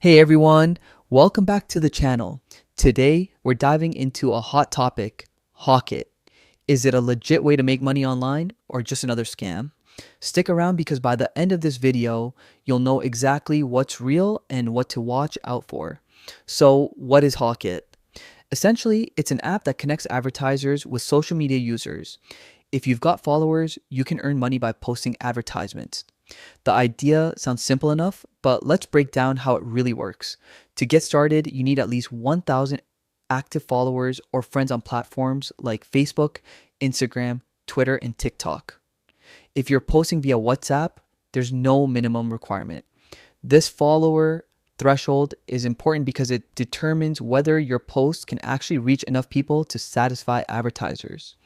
Hey everyone, welcome back to the channel. Today we're diving into a hot topic, Hawkit. Is it a legit way to make money online or just another scam? Stick around because by the end of this video, you'll know exactly what's real and what to watch out for. So what is Hawkit? Essentially, it's an app that connects advertisers with social media users. If you've got followers, you can earn money by posting advertisements. The idea sounds simple enough, but let's break down how it really works. To get started, you need at least 1,000 active followers or friends on platforms like Facebook, Instagram, Twitter, and TikTok. If you're posting via WhatsApp, there's no minimum requirement. This follower threshold is important because it determines whether your post can actually reach enough people to satisfy advertisers.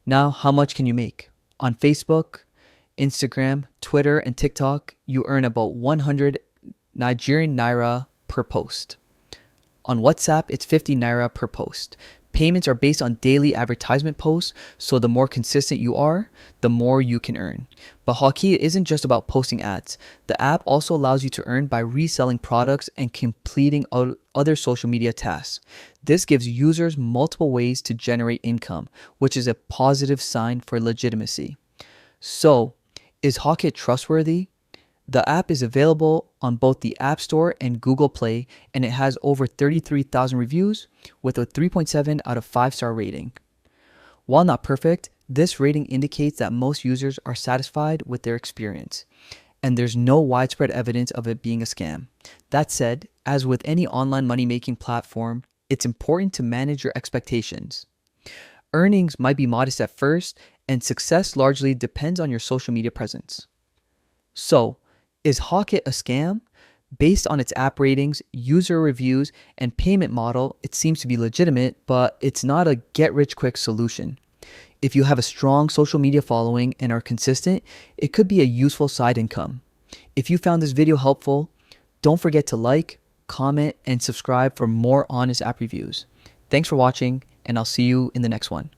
Now, how much can you make? On Facebook, Instagram, Twitter, and TikTok, you earn about 100 Nigerian Naira per post. On WhatsApp, it's 50 Naira per post. Payments are based on daily advertisement posts, so the more consistent you are, the more you can earn. But Hawkit isn't just about posting ads. The app also allows you to earn by reselling products and completing other social media tasks. This gives users multiple ways to generate income, which is a positive sign for legitimacy. So, is Hawkit trustworthy? The app is available on both the App Store and Google Play, and it has over 33,000 reviews with a 3.7 out of 5-star rating. While not perfect, this rating indicates that most users are satisfied with their experience, and there's no widespread evidence of it being a scam. That said, as with any online money-making platform, it's important to manage your expectations. Earnings might be modest at first, and success largely depends on your social media presence. So, is Hawkit a scam? Based on its app ratings, user reviews, and payment model, it seems to be legitimate, but it's not a get-rich-quick solution. If you have a strong social media following and are consistent, it could be a useful side income. If you found this video helpful, don't forget to like, comment, and subscribe for more honest app reviews. Thanks for watching, and I'll see you in the next one.